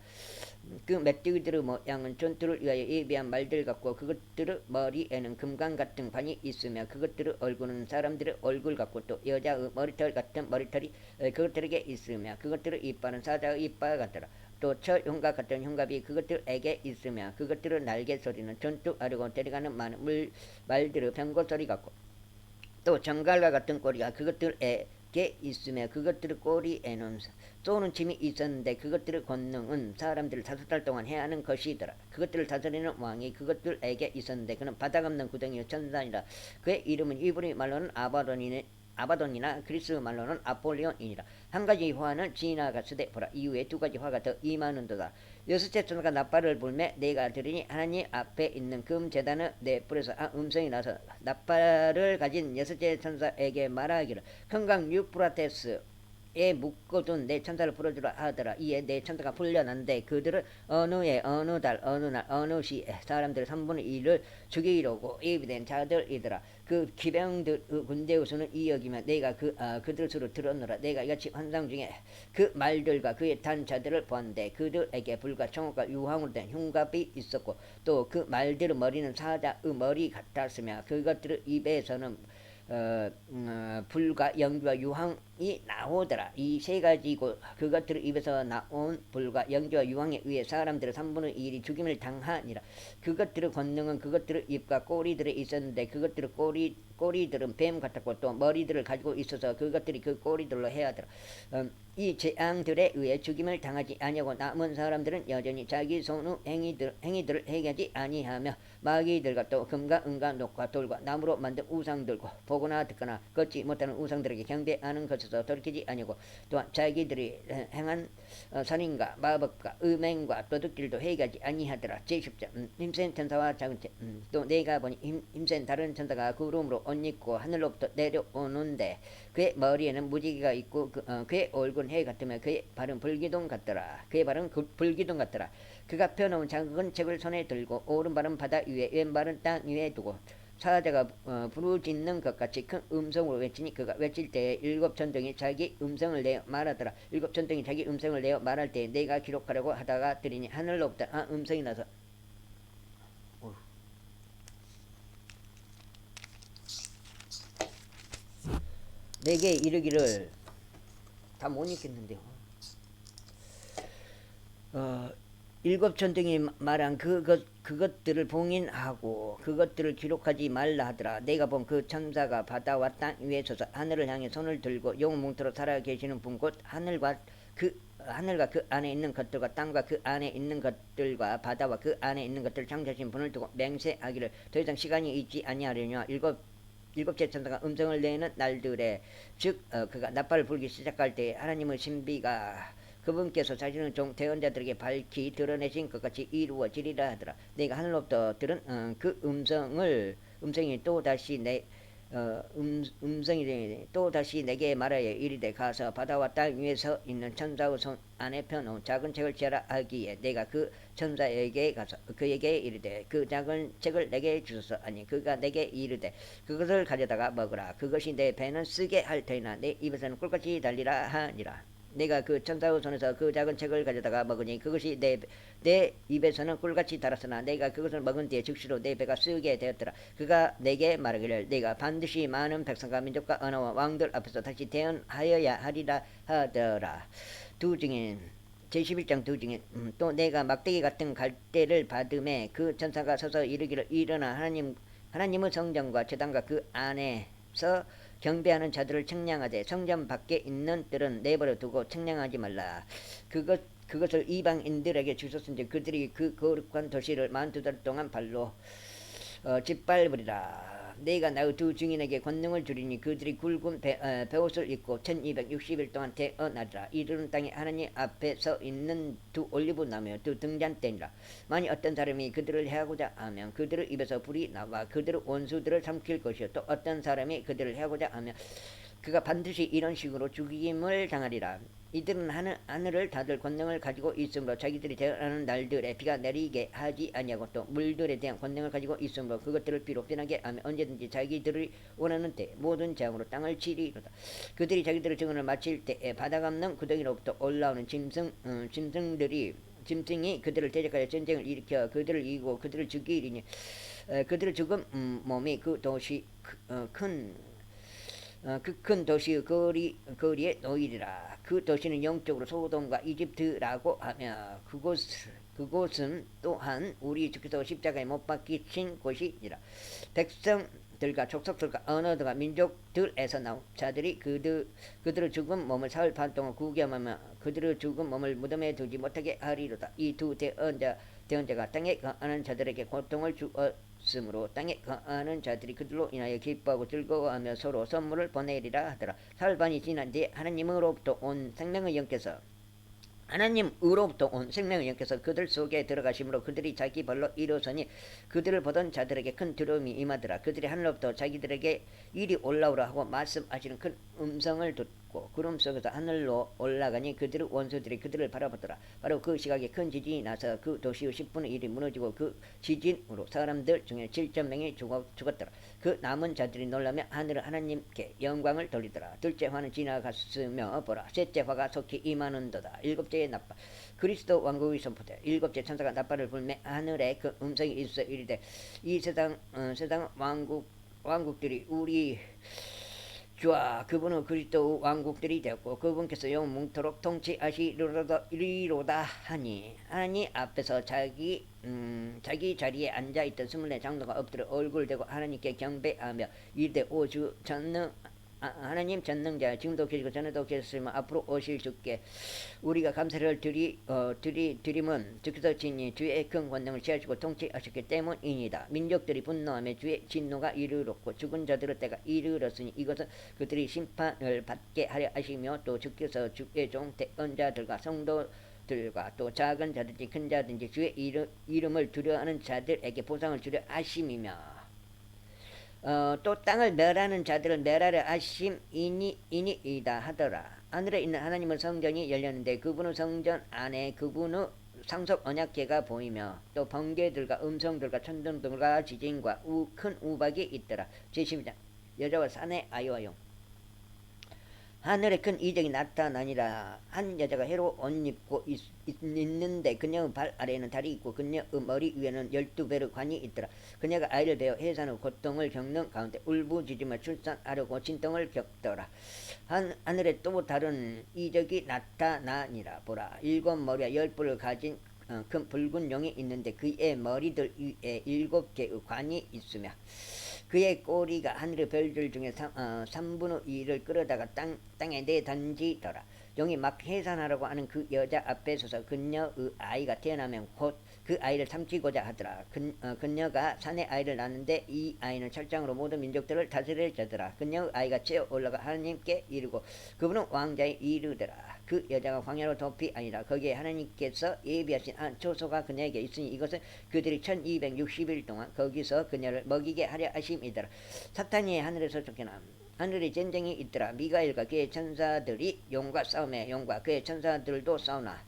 A: 그 메뚜기들의 모양은 전투를 위하여 예비한 말들 같고 그것들의 머리에는 금강 같은 반이 있으며 그것들의 얼굴은 사람들의 얼굴 같고 또 여자의 머리털 같은 머리털이 그것들에게 있으며 그것들의 이빨은 사자의 이빨 같더라. 또 철흉과 같은 흉갑이 그것들에게 있으며 그것들의 날개 소리는 전투하려고 데려가는 많은 말들의 병고 소리 같고 또 정갈과 같은 꼬리가 그것들에게 있으며 그것들의 꼬리에는 쏘는 침이 있었는데 그것들의 권능은 사람들을 5달 동안 해야 하는 것이더라. 그것들을 다스리는 왕이 그것들에게 있었는데 그는 바닥 없는 구덩이의 천사니라. 그의 이름은 이브리 말로는 아바돈이나 그리스 말로는 아폴리온이니라. 한 가지 화는 지나갔으되 보라 이후에 2가지 화가 더 임하는도다. 여섯째 천사가 나팔을 불매 내가 들으니 하나님 앞에 있는 금제단의 내 뿔에서 음성이 나서 나팔을 가진 여섯째 천사에게 말하기를 큰 강 유프라테스 에 묶어둔 내 천사를 풀어주라 하더라. 이에 내 천사가 풀려났는데 그들은 어느 해 어느 달 어느 날 어느 시에 사람들의 3분의 1을 죽이려고 예비된 자들이더라. 그 기병들 군대의 수는 이여기며 내가 그들 수를 들었노라. 내가 이같이 환상 중에 그 말들과 그의 탄 자들을 보았는데 그들에게 불과 청옥과 유황으로 된 흉갑이 있었고 또 그 말들의 머리는 사자의 머리 같았으며 그것들의 입에서는 불과 연기와 나오더라. 이 세 가지고 그것들 입에서 나온 불과 영주와 유황에 의해 사람들의 3분의 1이 죽임을 당하니라. 그것들의 권능은 그것들의 입과 꼬리들에 있었는데 그것들의 꼬리들은 뱀 같았고 또 머리들을 가지고 있어서 그것들이 그 꼬리들로 해하더라. 이 재앙들에 의해 죽임을 당하지 아니하고 남은 사람들은 여전히 자기 손의 행위들을 해결하지 아니하며 마귀들과 또 금과 은과 녹과 돌과 나무로 만든 우상들과 보거나 듣거나 걷지 못하는 우상들에게 경배하는 것에서 돌이키지 아니하고 또한 자기들이 행한 살인과 마법과 음행과 도둑질도 해결하지 아니하더라. 제10장 힘센 천사와 작은 또 내가 보니 힘센 다른 천사가 구름으로 옷 입고 하늘로부터 내려오는데 그의 머리에는 무지개가 있고 그의 얼굴은 해 같으며 그의 발은 불기둥 같더라. 그가 펴놓은 작은 책을 손에 들고 오른발은 바다 위에 왼발은 땅 위에 두고 사자가 부르짖는 것 같이 큰 음성으로 외치니 그가 외칠 때에 일곱 천둥이 자기 음성을 내어 말하더라. 일곱 천둥이 자기 음성을 내어 말할 때에 내가 기록하려고 하다가 들으니 하늘로부터 음성이 나서 내게 이르기를 다 못 읽겠는데요. 일곱 천둥이 말한 그것들을 봉인하고 그것들을 기록하지 말라 하더라. 내가 본 그 천사가 바다와 땅 위에 서서 하늘을 향해 손을 들고 영웅토로 살아계시는 분 곧 하늘과 그 안에 있는 것들과 땅과 그 안에 있는 것들과 바다와 그 안에 있는 것들을 창조하신 분을 두고 맹세하기를 더 이상 시간이 있지 아니하려냐. 일곱째 천사가 음성을 내는 날들에 즉 그가 나팔을 불기 시작할 때 하나님의 신비가 그분께서 자신의 종 대언자들에게 밝히 드러내신 것 같이 이루어지리라 하더라. 내가 하늘로부터 들은 그 음성이 또 다시 음성이 또 다시 내게 말하여 이르되 가서 바다와 땅 위에서 있는 천사의 손 안에 펴놓은 작은 책을 지어라 하기에 내가 그 천사에게 가서 그에게 이르되 그 작은 책을 내게 주소서. 아니 그가 내게 이르되 그것을 가져다가 먹으라. 그것이 내 배는 쓰게 할 터이나 내 입에서는 꿀같이 달리라 하니라. 내가 그 천사의 손에서 그 작은 책을 가져다가 먹으니 그것이 내 입에서는 꿀같이 달았으나 내가 그것을 먹은 뒤에 즉시로 내 배가 쓰게 되었더라. 그가 내게 말하기를 내가 반드시 많은 백성과 민족과 언어와 왕들 앞에서 다시 대언하여야 하리라 하더라. 두 증인 제11장 두 증인 또 내가 막대기 같은 갈대를 받음에 그 천사가 서서 이르기를 일어나 하나님의 성전과 제단과 그 안에서 경배하는 자들을 책량하되 성전 밖에 있는 뜰은 내버려 두고 책량하지 말라. 그것을 이방인들에게 주셨은지 그들이 그 거룩한 도시를 42달 동안 발로 짓밟으리라. 내가 나의 두 증인에게 권능을 주리니 그들이 굵은 베옷을 입고 1260일 동안 태어나리라. 이르는 땅에 하나님 앞에 서 있는 두 올리브 나무여 두 등잔대니라. 만일 어떤 사람이 그들을 해하고자 하면 그들의 입에서 불이 나와 그들의 원수들을 삼킬 것이요 또 어떤 사람이 그들을 해하고자 하면 그가 반드시 이런 식으로 죽임을 당하리라. 이들은 하늘을 닫을 권능을 가지고 있으므로 자기들이 대하는 날들에 비가 내리게 하지 아니하고 또 물들에 대한 권능을 가지고 있으므로 그것들을 비로 변하게 하며 언제든지 자기들이 원하는 때 모든 재앙으로 땅을 치리로다. 그들이 자기들의 증언을 마칠 때에 바다가 없는 구덩이로부터 올라오는 짐승이 그들을 대적하여 전쟁을 일으켜 그들을 이기고 그들을 죽이리니 그들을 죽은 몸이 그 도시 그 큰 도시의 거리에 놓이리라. 그 도시는 영적으로 소돔과 이집트라고 하며 그곳은 또한 우리 주께서 십자가에 못 박히신 곳이니라. 백성들과 족속들과 언어들과 민족들에서 나온 자들이 그들의 죽은 몸을 사흘 반 동안 구경하며 그들의 죽은 몸을 무덤에 두지 못하게 하리로다. 이 두 대언자가 땅에 거하는 자들에게 고통을 주었으므로 땅에 거하는 자들이 그들로 인하여 기뻐하고 즐거워하며 서로 선물을 보내리라 하더라. 사흘 반이 지난 뒤에 하나님으로부터 온 생명의 영께서 그들 속에 들어가심으로 그들이 자기 발로 일어서니 그들을 보던 자들에게 큰 두려움이 임하더라. 그들이 하늘로부터 자기들에게 이리 올라오라 하고 말씀하시는 큰 음성을 듣고 구름 속에서 하늘로 올라가니 그들의 원수들이 그들을 바라보더라. 바로 그 시각에 큰 지진이 나서 그 도시의 10분의 1이 무너지고 그 지진으로 사람들 중에 7,000명이 죽었더라. 그 남은 자들이 놀라며 하나님께 영광을 돌리더라. 둘째 화는 지나갔으며 보라 셋째 화가 속히 임하는도다. 일곱째의 나팔 그리스도 왕국이 선포되 일곱째 천사가 나팔을 불매 하늘에 그 음성이 있어 이르되 이 세상 왕국들이 주와 그분은 그리스도 왕국들이 되었고 그분께서 영원토록 통치하시리로다 하니 하나님 앞에서 자기 자리에 앉아 있던 24 장로가 엎드려 얼굴 대고 하나님께 경배하며 이르되 오주 전능 하나님 전능자 지금도 계시고 전에도 계셨으면 앞으로 오실 주께 우리가 감사를 드림은 주께서 친히 주의 큰 권능을 취하시고 통치하셨기 때문이니다. 민족들이 분노하며 주의 진노가 이르렀고 죽은 자들의 때가 이르렀으니 이것은 그들이 심판을 받게 하려 하시며 또 주께서 주의 종 대언자들과 성도들과 또 작은 자든지 큰 자든지 주의 이름을 두려워하는 자들에게 보상을 주려 하심이며 또 땅을 멸하는 자들을 멸하려 하심이니이다 하더라. 하늘에 있는 하나님의 성전이 열렸는데 그분의 성전 안에 그분의 상속 언약궤가 보이며 또 번개들과 음성들과 천둥들과 지진과 큰 우박이 있더라. 제12장 여자와 사내 아이와 용 하늘에 큰 이적이 나타나니라. 한 여자가 해로 옷 입고 있는데 그녀의 발 아래에는 달이 있고 그녀의 머리 위에는 12배의 관이 있더라. 그녀가 아이를 베어 해산의 고통을 겪는 가운데 울부짖으며 출산하려고 진통을 겪더라. 하늘에 또 다른 이적이 나타나니라. 보라, 7머리와 10뿔을 가진 큰 붉은 용이 있는데 그의 머리들 위에 7개의 관이 있으며 그의 꼬리가 하늘의 별들 중에 3분의 2를 끌어다가 땅에 내던지더라. 용이 막 해산하라고 하는 그 여자 앞에 서서 그녀의 아이가 태어나면 곧 그 아이를 삼키고자 하더라. 그녀가 사내 아이를 낳는데 이 아이는 철장으로 모든 민족들을 다스릴 자더라. 그녀의 아이가 쬐어 올라가 하나님께 이르고 그분은 왕자에 이르더라. 그 여자가 광야로 덮이 아니라 거기에 하나님께서 예비하신 한 초소가 그녀에게 있으니 이것은 그들이 1260일 동안 거기서 그녀를 먹이게 하려 하심이더라. 사탄이 하늘에서 쫓겨남. 하늘에 전쟁이 있더라. 미가엘과 그의 천사들이 용과 싸움에 용과 그의 천사들도 싸우나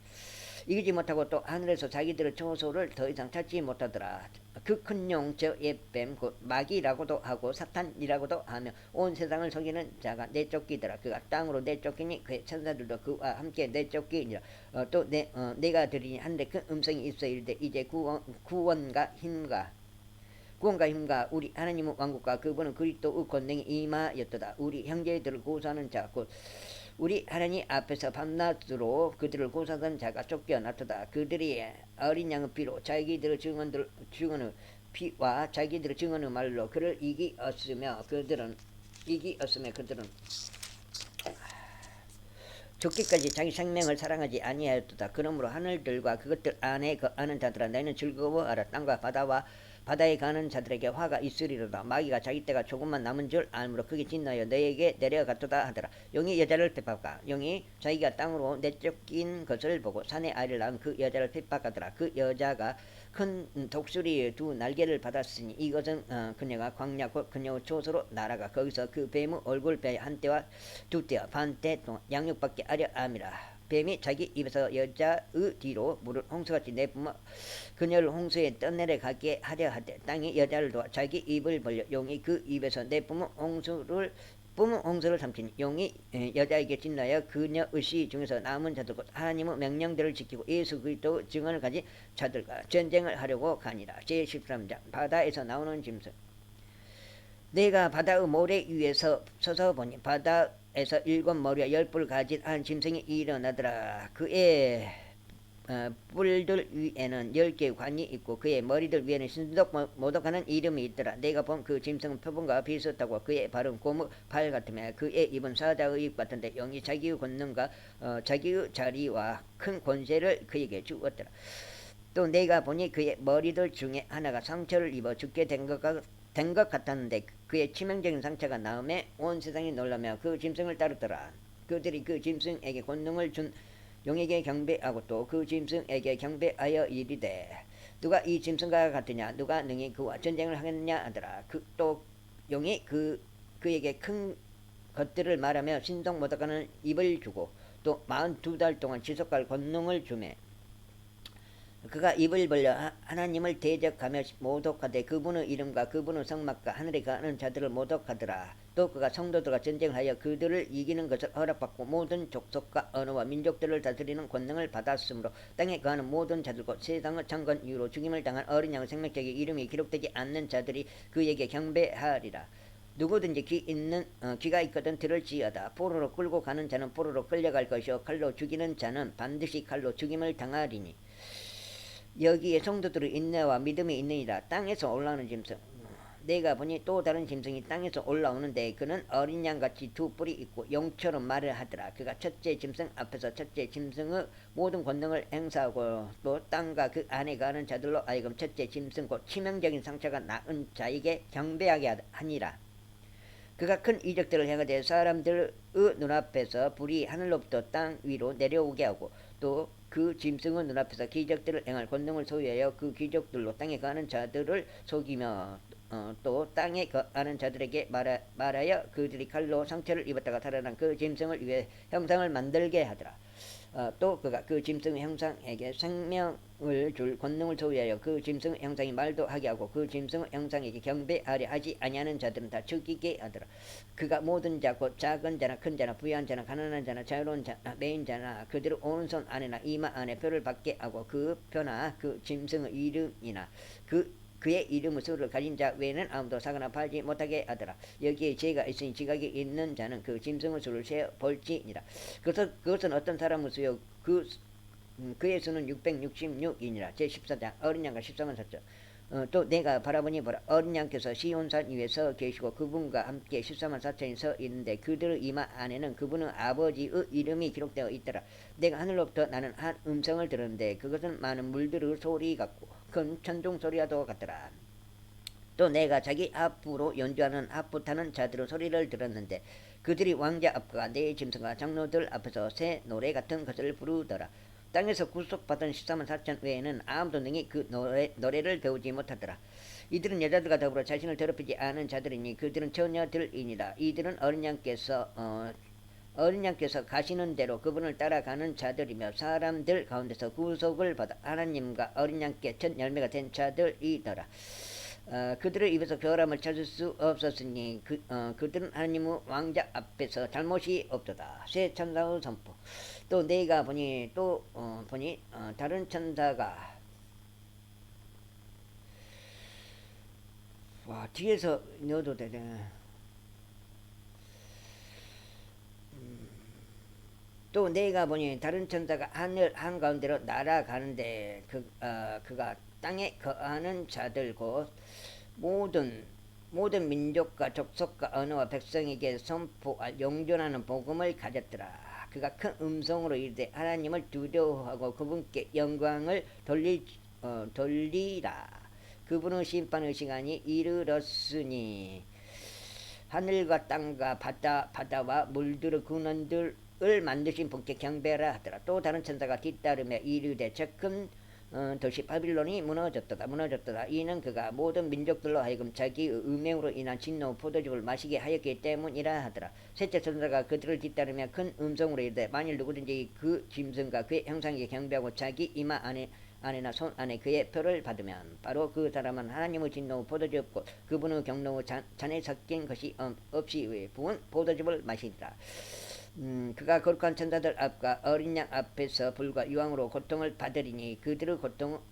A: 이기지 못하고 또 하늘에서 자기들의 초소를 더 이상 찾지 못하더라. 그 큰 용 저 옛뱀 곧 마귀라고도 하고 사탄이라고도 하며 온 세상을 속이는 자가 내쫓기더라. 그가 땅으로 내쫓기니 그의 천사들도 그와 함께 내쫓기니라. 또 내가 들으니 하늘에 큰 음성이 있어 이르되 이제 구원과 힘과 우리 하나님의 왕국과 그분은 그리스도의 권능이 임하였도다. 우리 형제들을 고소하는 자 곧 우리 하나님 앞에서 밤낮으로 그들을 고소하던 자가 쫓겨났도다. 그들이 어린 양의 피로 자기들의 증언의 피와 자기들의 증언의 말로 그를 이기었으며 그들은 죽기까지 자기 생명을 사랑하지 아니하였도다. 그러므로 하늘들과 그것들 안에 거하는 자들아 너희는 즐거워하라. 땅과 바다에 가는 자들에게 화가 있으리로다. 마귀가 자기 때가 조금만 남은 줄 알므로 크게 진노하여 너에게 내려갔도다 하더라. 용이 여자를 핍박하 용이 자기가 땅으로 내쫓긴 것을 보고 산에 아이를 낳은 그 여자를 핍박하더라. 그 여자가 큰 독수리의 2 날개를 받았으니 이것은 그녀가 광야 곧 그녀의 초소로 날아가 거기서 그 뱀의 얼굴뼈에 한 떼와 2떼와 반떼 동안 양육받게 하려 함이라. 뱀이 자기 입에서 여자의 뒤로 물을 홍수같이 내뿜어 그녀를 홍수에 떠내려가게 하려 하되 땅이 여자를 도와 자기 입을 벌려 용이 그 입에서 내뿜은 홍수를 삼키니 용이 여자에게 진노하여 그녀의 씨 중에서 남은 자들 곧 하나님의 명령들을 지키고 예수 그리스도의 증언을 가진 자들과 전쟁을 하려고 가니라. 제13장 바다에서 나오는 짐승. 내가 바다의 모래 위에서 서서 보니 바다에서 7머리와 10뿔을 가진 한 짐승이 일어나더라. 그의 뿔들 위에는 10개의 관이 있고 그의 머리들 위에는 신속 모독하는 이름이 있더라. 내가 본 그 짐승은 표범과 비슷하고 그의 발은 곰의 발 같으며 그의 입은 사자의 입 같은데 영이 자기의 권능과 자기의 자리와 큰 권세를 그에게 주었더라. 또 내가 보니 그의 머리들 중에 하나가 상처를 입어 죽게 된 것 같았는데 그의 치명적인 상처가 나음에 온 세상이 놀라며 그 짐승을 따르더라. 그들이 그 짐승에게 권능을 준 용에게 경배하고 또 그 짐승에게 경배하여 이르되 누가 이 짐승과 같으냐 누가 능히 그와 전쟁을 하겠느냐 하더라. 또 용이 그에게 큰 것들을 말하며 신속 모독하는 입을 주고 또 42달 동안 지속할 권능을 주매 그가 입을 벌려 하나님을 대적하며 모독하되 그분의 이름과 그분의 성막과 하늘에 가는 자들을 모독하더라. 또 그가 성도들과 전쟁하여 그들을 이기는 것을 허락받고 모든 족속과 언어와 민족들을 다스리는 권능을 받았으므로 땅에 거하는 모든 자들과 세상의 창건 이후로 죽임을 당한 어린 양의 생명책에 이름이 기록되지 않는 자들이 그에게 경배하리라. 누구든지 귀가 있거든 들을지어다. 포로로 끌고 가는 자는 포로로 끌려갈 것이요 칼로 죽이는 자는 반드시 칼로 죽임을 당하리니 여기에 성도들의 인내와 믿음이 있느니라. 땅에서 올라오는 짐승. 내가 보니 또 다른 짐승이 땅에서 올라오는데 그는 어린 양같이 두 뿔이 있고 용처럼 말을 하더라. 그가 첫째 짐승 앞에서 첫째 짐승의 모든 권능을 행사하고 또 땅과 그 안에 거하는 자들로 하여금 첫째 짐승 곧 치명적인 상처가 나은 자에게 경배하게 하니라. 그가 큰 이적들을 행하되 사람들의 눈앞에서 불이 하늘로부터 땅 위로 내려오게 하고 또 그 짐승의 눈앞에서 기적들을 행할 권능을 소유하여 그 기적들로 땅에 거하는 자들을 속이며 또 땅에 거하는 자들에게 말하여 그들이 칼로 상처를 입었다가 살아난 그 짐승을 위해 형상을 만들게 하더라. 또 그가 그 짐승의 형상에게 생명을 줄 권능을 소유하여 그 짐승의 형상이 말도 하게 하고 그 짐승의 형상에게 경배하려 하지 아니하는 자들은 다 죽이게 하더라. 그가 모든 자 곧 작은 자나 큰 자나 부유한 자나 가난한 자나 자유로운 자나 매인 자나 그들의 오른손 안에나 이마 안에 표를 받게 하고 그 표나 그 짐승의 이름이나 그의 이름의 수를 가진 자 외에는 아무도 사거나 팔지 못하게 하더라. 여기에 죄가 있으니 지각이 있는 자는 그 짐승의 수를 세 볼지니라. 그것은 어떤 사람의 수요 그의 수는 666이니라. 제14장 어린 양과 14만 4천. 또 내가 바라보니 보라 어린 양께서 시온산 위에 서 계시고 그분과 함께 14만 4천이 서 있는데 그들의 이마 안에는 그분의 아버지의 이름이 기록되어 있더라. 내가 하늘로부터 나는 한 음성을 들었는데 그것은 많은 물들의 소리 같고 큰 천둥 소리와도 같더라. 또 내가 자기 앞으로 연주하는 하프 타는 자들의 소리를 들었는데 그들이 왕자 앞과 네 짐승과 장로들 앞에서 새 노래 같은 것을 부르더라. 땅에서 구속받은 14만 4천 외에는 아무도 능히 그 노래를 배우지 못하더라. 이들은 여자들과 더불어 자신을 더럽히지 않은 자들이니 그들은 처녀들이니라. 이들은 어린 양께서 가시는 대로 그분을 따라가는 자들이며 사람들 가운데서 구속을 받아 하나님과 어린 양께 첫 열매가 된 자들이더라. 그들의 입에서 결함을 찾을 수 없었으니 그들은 하나님의 왕자 앞에서 잘못이 없도다. 새 천사의 선포. 또 내가 보니 다른 천사가 와 뒤에서 넣어도 되네. 또 내가 보니 다른 천사가 하늘 한가운데로 날아가는데 그가 땅에 거하는 자들 곧 모든 민족과 족속과 언어와 백성에게 선포할 용존하는 복음을 가졌더라. 그가 큰 음성으로 이르되 하나님을 두려워하고 그분께 영광을 돌리라. 그분의 심판의 시간이 이르렀으니 하늘과 땅과 바다와 물들의 근원들을 만드신 분께 경배하라 하더라. 또 다른 천사가 뒤따르며 이르되 저 큰 도시 바빌론이 무너졌도다. 이는 그가 모든 민족들로 하여금 자기의 음행으로 인한 진노 포도즙을 마시게 하였기 때문이라 하더라. 셋째 천사가 그들을 뒤따르며 큰 음성으로 이르되 만일 누구든지 그 짐승과 그의 형상에게 경배하고 자기 이마 안에나 손 안에 그의 표를 받으면 바로 그 사람은 하나님의 진노 포도즙 곧 그분의 경노 잔에 섞인 것이 없이 부은 포도즙을 마시리라. 그가 거룩한 천사들 앞과 어린 양 앞에서 불과 유황으로 고통을 받으리니 그들의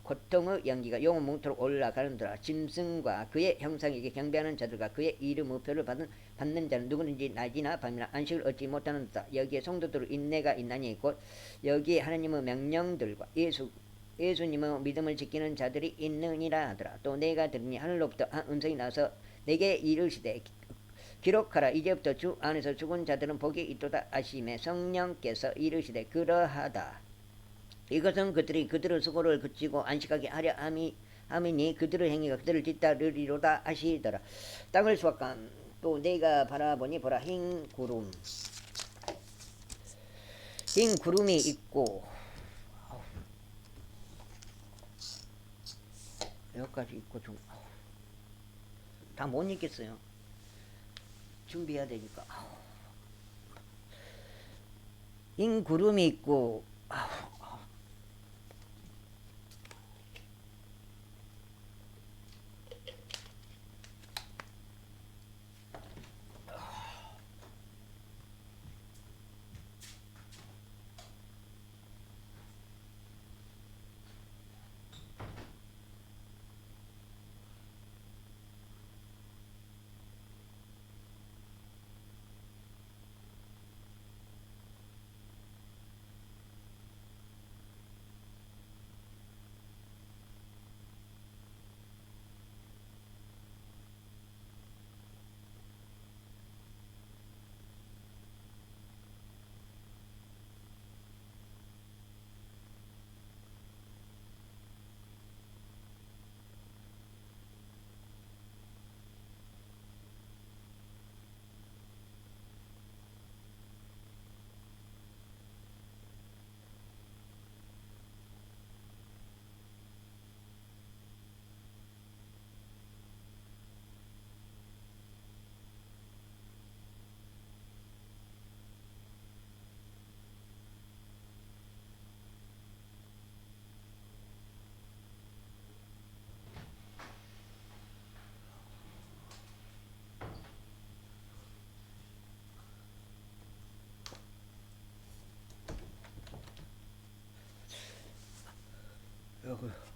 A: 고통의 연기가 영원 뭉토록 올라가는도다. 짐승과 그의 형상에게 경배하는 자들과 그의 이름의 표를 받는 자는 누구든지 낮이나 밤이나 안식을 얻지 못하는도다. 여기에 성도들의 인내가 있나니 곧 여기에 하나님의 명령들과 예수님의 믿음을 지키는 자들이 있느니라 하더라. 또 내가 들으니 하늘로부터 한 음성이 나서 내게 이르시되 기록하라. 이제부터 주 안에서 죽은 자들은 복이 있도다 하시매 성령께서 이르시되 그러하다. 이것은 그들이 그들의 수고를 그치고 안식하게 하려 함이니 그들의 행위가 그들을 뒤따르리로다 하시더라. 땅을 수확한 또 내가 바라보니 보라 흰 구름이 있고 여기까지 있고 좀 다 못 읽겠어요. 준비해야 되니까. 흰 구름이 있고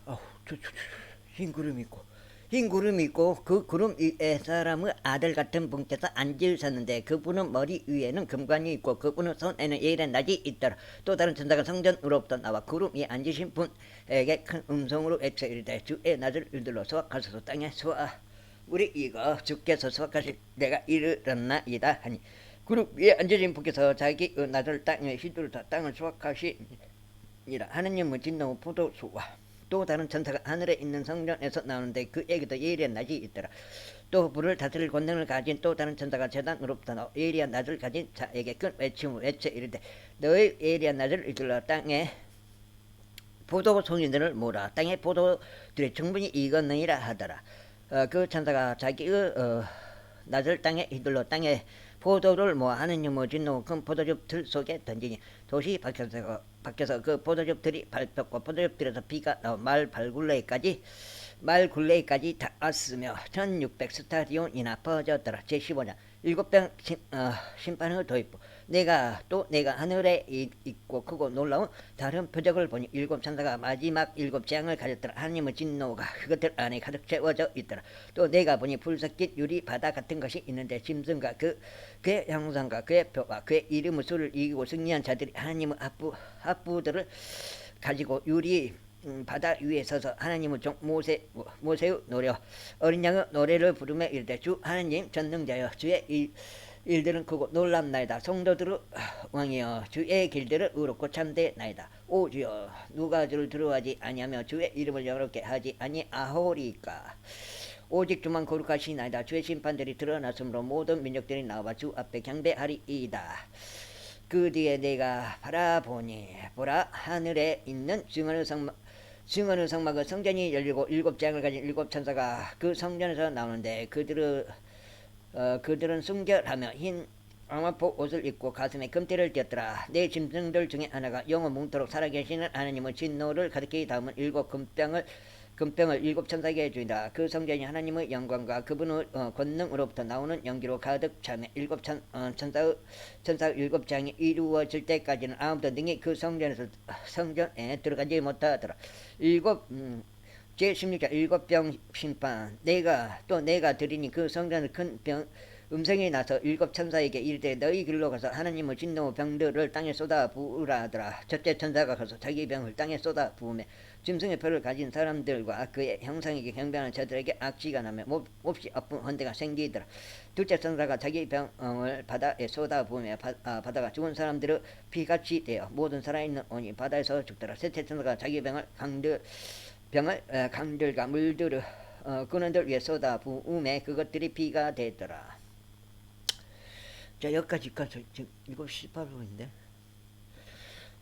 A: 아우, 흰 구름이 있고, 흰 구름이 있고, 그 구름 위에 사람의 아들 같은 분께서 앉으셨는데, 그분은 머리 위에는 금관이 있고, 그분은 손에는 예일의 낫이 있더라. 또 다른 천사가 성전으로부터 나와 구름 위에 앉으신 분에게 큰 음성으로 외쳐 이르되, 주의 낫을 일들로 수확하소서. 땅에 수확, 우리 이거 주께서 수확하실 때가 이르렀나이다 하니, 구름 위에 앉으신 분께서 자기 낫을 땅에 휘두르다 땅을 수확하시니라. 하느님은 진노 포도수와 또 다른 천사가 하늘에 있는 성전에서 나오는데 그에게도 예리한 낫이 있더라. 또 불을 다스릴 권능을 가진 또 다른 천사가 제단으로부터 나와 예리한 낫을 가진 자에게 큰 외침을 외쳐 이르되, 너의 예리한 낫을 이끌러 땅에 포도 송이들을 모으라. 땅에 포도들이 충분히 익었느니라 하더라. 그 천사가 자기의 낫을 땅에 휘둘러 땅에 포도를 모아 하느님의 진노 큰 포도즙 틀 속에 던지니 도시 밖에서 그 포도즙 들이 밟혔고 포도즙 들에서 비가 나와 말 굴레까지 닿았으며 1600 스타디온이나 퍼졌더라. 제15장 일곱 병 심판의 도입부. 내가 하늘에 있고 크고 놀라운 다른 표적을 보니 일곱 천사가 마지막 일곱 재앙을 가졌더라. 하나님의 진노가 그것들 안에 가득 채워져 있더라. 또 내가 보니 불 섞인 유리 바다 같은 것이 있는데 짐승과 그의 형상과 그의 표와 그의 이름의 수를 이기고 승리한 자들이 하나님의 합부들을 가지고 유리 바다 위에 서서 하나님의 종 모세의 노래 어린 양의 노래를 부르며 이르되, 주 하나님 전능자여, 주의 일들은 크고 놀랍나이다. 성도들의 왕이여, 주의 길들은 의롭고 참되나이다. 오 주여, 누가 주를 두려워하지 아니하며 주의 이름을 영롭게 하지 아니하오리까. 오직 주만 거룩하시나이다. 주의 심판들이 드러났으므로 모든 민족들이 나와 주 앞에 경배하리이다. 그 뒤에 내가 바라보니 보라, 하늘에 있는 증언의 성막의 성전이 열리고 일곱 재앙을 가진 일곱 천사가 그 성전에서 나오는데 그들은 순결하며 흰 암화포 옷을 입고 가슴에 금띠를 띄었더라. 내 짐승들 중에 하나가 영원 뭉토록 살아계시는 하나님의 진노를 가득히 담은 일곱 금병을 일곱 천사에게 주이다. 그 성전이 하나님의 영광과 그분의 권능으로부터 나오는 연기로 가득 차며 일곱 천사 일곱 장이 이루어질 때까지는 아무도 능히 그 성전에 들어가지 못하더라. 제16장 일곱 병 심판. 내가 들으니 그 성전의 큰 음성이 나서 일곱 천사에게 이르되, 너희 길로 가서 하나님의 진노 병들을 땅에 쏟아 부으라 하더라. 첫째 천사가 가서 자기 병을 땅에 쏟아 부으며 짐승의 표를 가진 사람들과 그의 형상에게 경배하는 자들에게 악취가 나며 몹시 아픈 헌대가 생기더라. 둘째 천사가 자기 병을 바다에 쏟아 부으며 바다가 죽은 사람들의 피같이 되어 모든 살아있는 온이 바다에서 죽더라. 셋째 천사가 자기 병을 강들과 물들을 그는들 위에 쏟아 부으매 그것들이 피가 되더라. 자, 여기까지 가서 지금 7시 18분인데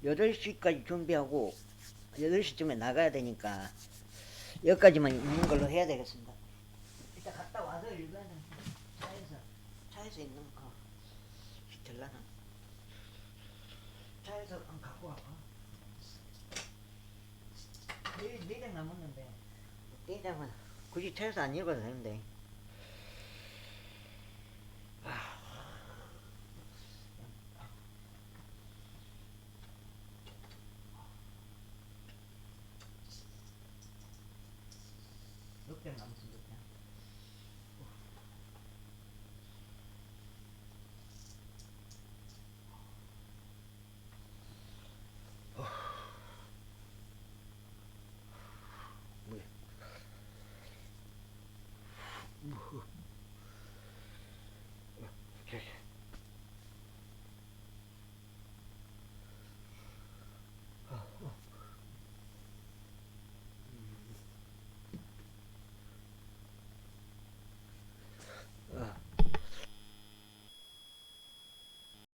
A: 8시까지 준비하고 8시쯤에 나가야 되니까 여기까지만 있는 걸로 해야 되겠습니다. 일단 갔다 와서 읽어야 되는 차에서 있는 거 들라나? 차에서 안 갖고 와봐. 내장 남았는데 내장은 굳이 차에서 안 읽어도 되는데. 몇 장 남았습니다.